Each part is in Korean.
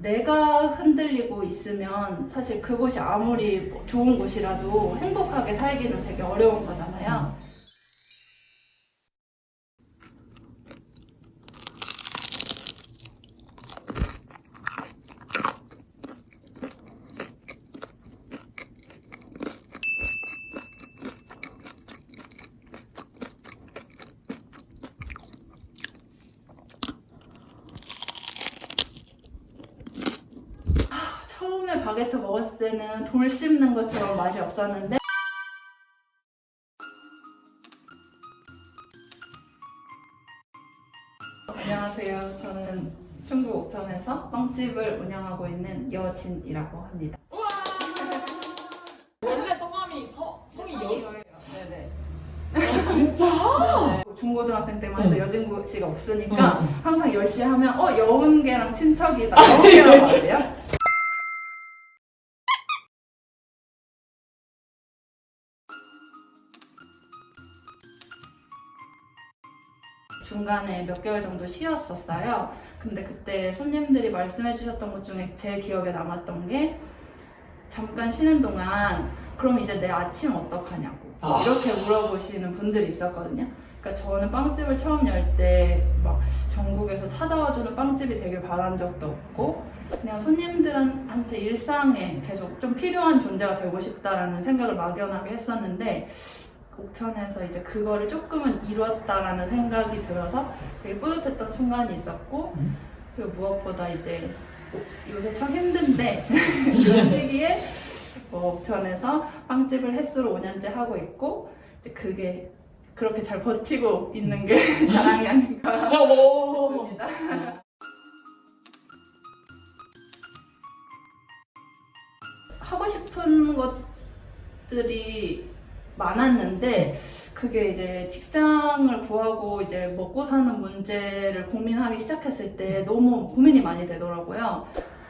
내가 흔들리고 있으면 사실 그곳이 아무리 뭐 좋은 곳이라도 행복하게 살기는 되게 어려운 거잖아요. 처음에 바게트 먹었을 때는 돌 씹는 것처럼 맛이 없었는데 안녕하세요. 저는 충북 옥천에서 빵집을 운영하고 있는 여진이라고 합니다. 우와! 원래 성이 여예요. 네네. 아, 진짜? 네. 중고등학생 때만 해도 여진 씨가 없으니까 항상 10시 하면 여운개랑 친척이다. 여운개라고 하세요? 중간에 몇 개월 정도 쉬었었어요. 근데 그때 손님들이 말씀해 주셨던 것 중에 제일 기억에 남았던 게 잠깐 쉬는 동안 그럼 이제 내 아침 어떡하냐고 이렇게 물어보시는 분들이 있었거든요. 그러니까 저는 빵집을 처음 열 때 막 전국에서 찾아와 주는 빵집이 되길 바란 적도 없고 그냥 손님들한테 일상에 계속 좀 필요한 존재가 되고 싶다라는 생각을 막연하게 했었는데 옥천에서 이제 그거를 조금은 이뤘다라는 생각이 들어서 되게 뿌듯했던 순간이 있었고 그리고 무엇보다 이제 요새 참 힘든데 이런 시기에 옥천에서 빵집을 횟수로 5년째 하고 있고 그게 그렇게 잘 버티고 있는 게 자랑이 아닌가 싶습니다. 하고 싶은 것들이 많았는데 그게 이제 직장을 구하고 이제 먹고 사는 문제를 고민하기 시작했을 때 너무 고민이 많이 되더라고요.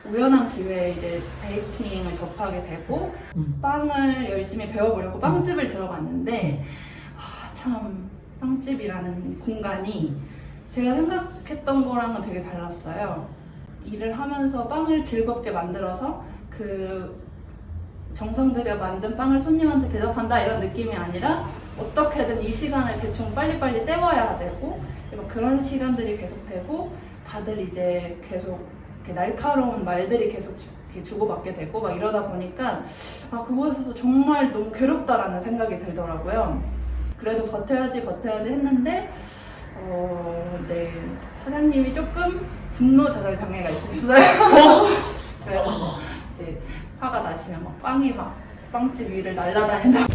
우연한 기회에 이제 베이킹을 접하게 되고 빵을 열심히 배워보려고 빵집을 들어갔는데 참 빵집이라는 공간이 제가 생각했던 거랑은 되게 달랐어요. 일을 하면서 빵을 즐겁게 만들어서 그 정성 들여 만든 빵을 손님한테 대접한다 이런 느낌이 아니라 어떻게든 이 시간을 대충 빨리빨리 때워야 되고 그런 시간들이 계속되고 다들 이제 계속 이렇게 날카로운 말들이 계속 이렇게 주고받게 되고 막 이러다 보니까 그곳에서 정말 너무 괴롭다라는 생각이 들더라고요. 그래도 버텨야지 했는데 네, 사장님이 조금 분노 조절 장애가 있었어요. 그래서 이제 화가 나시면 빵이 빵집 위를 날아다닌다.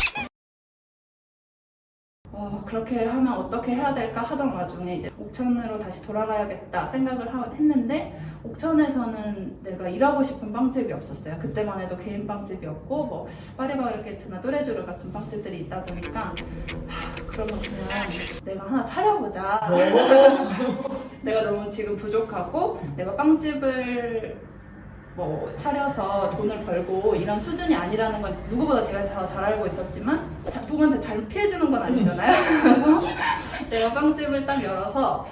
그렇게 하면 어떻게 해야 될까 하던 와중에 이제 옥천으로 다시 돌아가야겠다 생각을 했는데 옥천에서는 내가 일하고 싶은 빵집이 없었어요. 그때만 해도 개인 빵집이었고 뭐 파리바게뜨나 또레쥬르 같은 빵집들이 있다 보니까 그러면 그냥 내가 하나 차려보자. 내가 너무 지금 부족하고 내가 빵집을 차려서 돈을 벌고 이런 수준이 아니라는 건 누구보다 제가 다 잘 알고 있었지만 누구한테 잘 피해주는 건 아니잖아요. 그래서 내가 빵집을 딱 열어서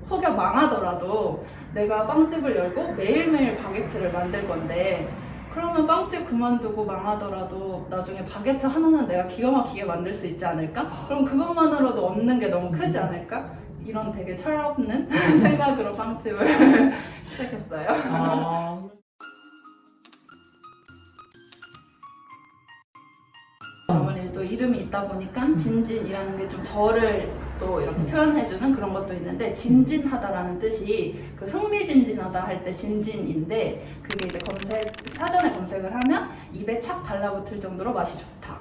혹여 망하더라도 내가 빵집을 열고 매일매일 바게트를 만들 건데 그러면 빵집 그만두고 망하더라도 나중에 바게트 하나는 내가 기가 막히게 만들 수 있지 않을까? 그럼 그것만으로도 얻는 게 너무 크지 않을까? 이런 되게 철없는 생각으로 빵집을 시작했어요. 아무래도 이름이 있다 보니까 진진이라는 게 좀 저를 또 이렇게 표현해주는 그런 것도 있는데 진진하다라는 뜻이 그 흥미진진하다 할 때 진진인데 그게 이제 사전에 검색을 하면 입에 착 달라붙을 정도로 맛이 좋다.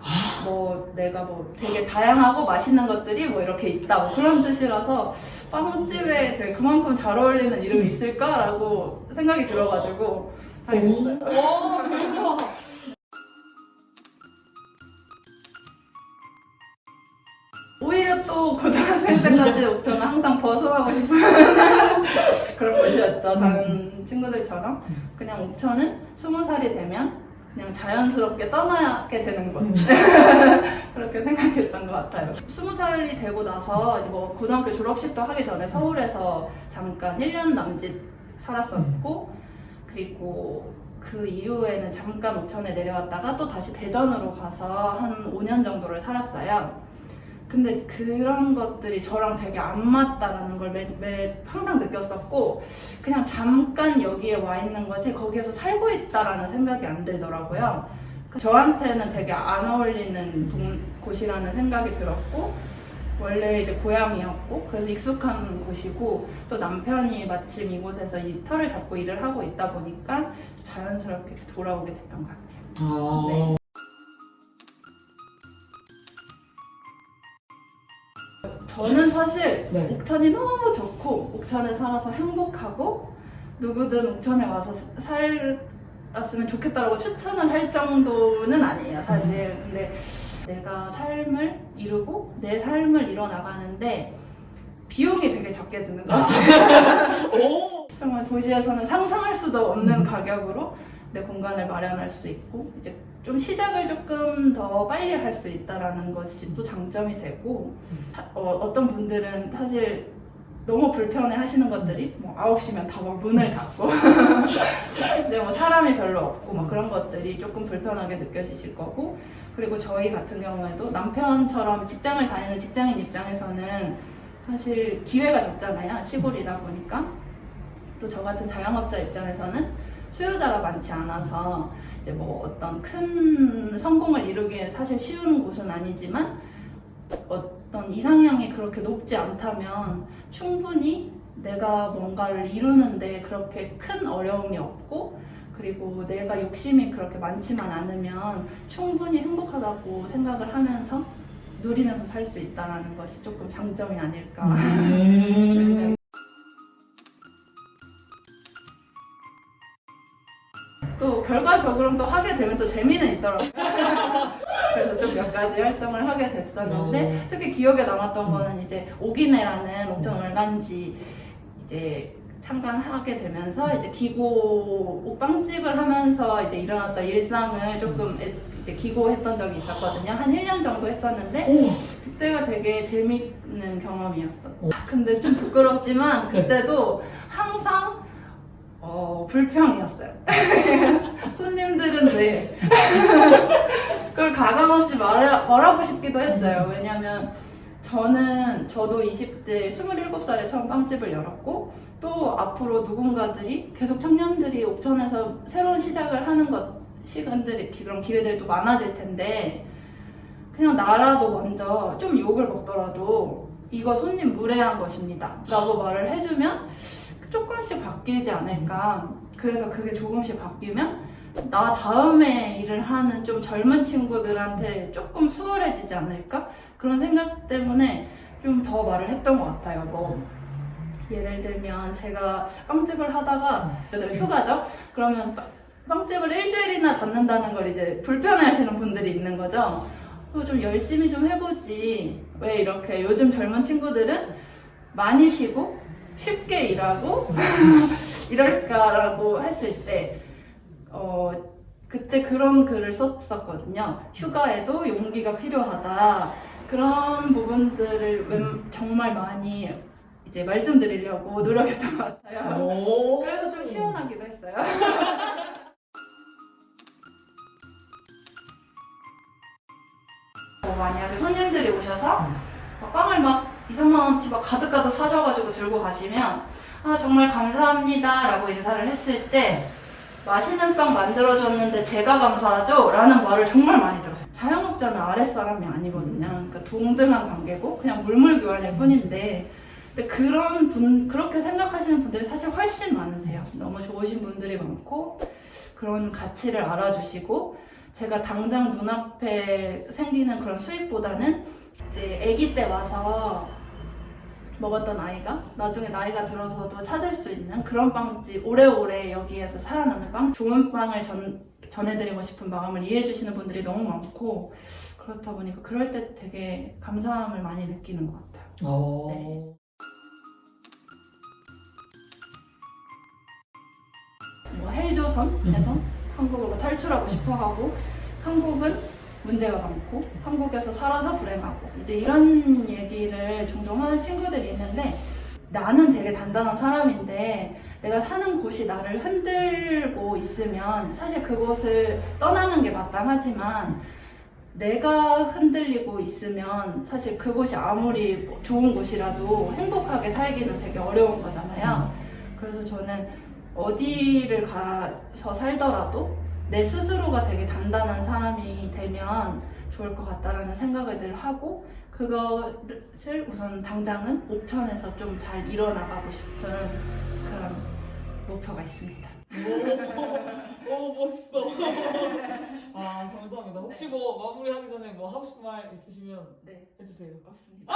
내가 되게 다양하고 맛있는 것들이 이렇게 있다. 그런 뜻이라서 빵집에 되게 그만큼 잘 어울리는 이름이 있을까라고 생각이 들어가지고 하게 됐어요. 오히려 또 고등학생 때까지 옥천은 항상 벗어나고 싶은 그런 곳이었죠. 다른 친구들처럼 그냥 옥천은 20살이 되면 그냥 자연스럽게 떠나게 되는 곳 그렇게 생각했던 것 같아요. 20살이 되고 나서 이제 고등학교 졸업식도 하기 전에 서울에서 잠깐 1년 남짓 살았었고 그리고 그 이후에는 잠깐 옥천에 내려왔다가 또 다시 대전으로 가서 한 5년 정도를 살았어요. 근데 그런 것들이 저랑 되게 안 맞다라는 걸 항상 느꼈었고, 그냥 잠깐 여기에 와 있는 거지 거기에서 살고 있다라는 생각이 안 들더라고요. 저한테는 되게 안 어울리는 곳이라는 생각이 들었고, 원래 이제 고향이었고, 그래서 익숙한 곳이고, 또 남편이 마침 이곳에서 이 터를 잡고 일을 하고 있다 보니까 자연스럽게 돌아오게 됐던 것 같아요. 네. 저는 사실 네. 옥천이 너무 좋고 옥천에 살아서 행복하고 누구든 옥천에 와서 살았으면 좋겠다라고 추천을 할 정도는 아니에요, 사실. 근데 내가 삶을 이루고 내 삶을 이뤄나가는데 비용이 되게 적게 드는 것 같아요. 오. 정말 도시에서는 상상할 수도 없는 가격으로 내 공간을 마련할 수 있고, 이제 좀 시작을 조금 더 빨리 할 수 있다는 것이 또 장점이 되고, 어떤 분들은 사실 너무 불편해 하시는 것들이 뭐 9시면 다 문을 닫고 근데 뭐 사람이 별로 없고 막 그런 것들이 조금 불편하게 느껴지실 거고, 그리고 저희 같은 경우에도 남편처럼 직장을 다니는 직장인 입장에서는 사실 기회가 적잖아요, 시골이다 보니까. 또 저 같은 자영업자 입장에서는 수요자가 많지 않아서 이제 뭐 어떤 큰 성공을 이루기에 사실 쉬운 곳은 아니지만, 어떤 이상향이 그렇게 높지 않다면 충분히 내가 뭔가를 이루는데 그렇게 큰 어려움이 없고, 그리고 내가 욕심이 그렇게 많지만 않으면 충분히 행복하다고 생각을 하면서 누리면서 살 수 있다는 것이 조금 장점이 아닐까. 또 결과적으로는 또 하게 되면 또 재미는 있더라고요. 그래서 좀 몇 가지 활동을 하게 됐었는데, 특히 기억에 남았던 거는 이제 오기내라는 옥천 월간지 이제 참관하게 되면서 이제 기고 옷방집을 하면서 이제 일어났던 일상을 조금 이제 기고했던 적이 있었거든요. 한 1년 정도 했었는데 그때가 되게 재밌는 경험이었어. 근데 좀 부끄럽지만 그때도 항상 불평이었어요. 손님들은 왜? 그걸 가감없이 말하고 싶기도 했어요. 왜냐면 저도 20대 27살에 처음 빵집을 열었고, 또 앞으로 누군가들이 계속 청년들이 옥천에서 새로운 시작을 하는 시간들이, 그런 기회들이 또 많아질 텐데, 그냥 나라도 먼저 좀 욕을 먹더라도 이거 손님 무례한 것입니다 라고 말을 해주면 조금씩 바뀌지 않을까. 그래서 그게 조금씩 바뀌면 나 다음에 일을 하는 좀 젊은 친구들한테 조금 수월해지지 않을까? 그런 생각 때문에 좀 더 말을 했던 것 같아요. 뭐 예를 들면 제가 빵집을 하다가 휴가죠? 그러면 빵집을 일주일이나 닫는다는 걸 이제 불편해하시는 분들이 있는 거죠. 좀 열심히 좀 해보지, 왜 이렇게 요즘 젊은 친구들은 많이 쉬고 쉽게 일하고 이럴까라고 했을 때 그때 그런 글을 썼었거든요. 휴가에도 용기가 필요하다. 그런 부분들을 정말 많이 이제 말씀드리려고 노력했던 것 같아요. 그래서 좀 시원하기도 했어요. 만약에 손님들이 오셔서 빵을 막 2~3만원치 막 가득 사셔가지고 들고 가시면 정말 감사합니다 라고 인사를 했을 때, 맛있는 빵 만들어줬는데 제가 감사하죠? 라는 말을 정말 많이 들었어요. 자영업자는 아랫사람이 아니거든요. 그러니까 동등한 관계고 그냥 물물교환일 뿐인데, 근데 그렇게 생각하시는 분들이 사실 훨씬 많으세요. 너무 좋으신 분들이 많고, 그런 가치를 알아주시고, 제가 당장 눈앞에 생기는 그런 수익보다는 이제 아기 때 와서 먹었던 아이가 나중에 나이가 들어서도 찾을 수 있는 그런 빵집, 오래오래 여기에서 살아남는 빵, 좋은 빵을 전해드리고 싶은 마음을 이해해주시는 분들이 너무 많고, 그렇다 보니까 그럴 때 되게 감사함을 많이 느끼는 것 같아요. 네. 뭐 헬조선에서 한국으로 탈출하고 싶어하고, 한국은 문제가 많고 한국에서 살아서 불행하고, 이제 이런 얘기를 종종 하는 친구들이 있는데, 나는 되게 단단한 사람인데 내가 사는 곳이 나를 흔들고 있으면 사실 그곳을 떠나는 게 마땅하지만 내가 흔들리고 있으면 사실 그곳이 아무리 뭐 좋은 곳이라도 행복하게 살기는 되게 어려운 거잖아요. 그래서 저는 어디를 가서 살더라도 내 스스로가 되게 단단한 사람이 되면 좋을 것 같다라는 생각을 늘 하고 그것을 우선 당장은 옥천에서 좀 잘 이뤄나가고 싶은 그런 목표가 있습니다. 오 멋있어. 아 감사합니다. 혹시 뭐 마무리하기 전에 뭐 하고 싶은 말 있으시면 네, 해주세요. 없습니다.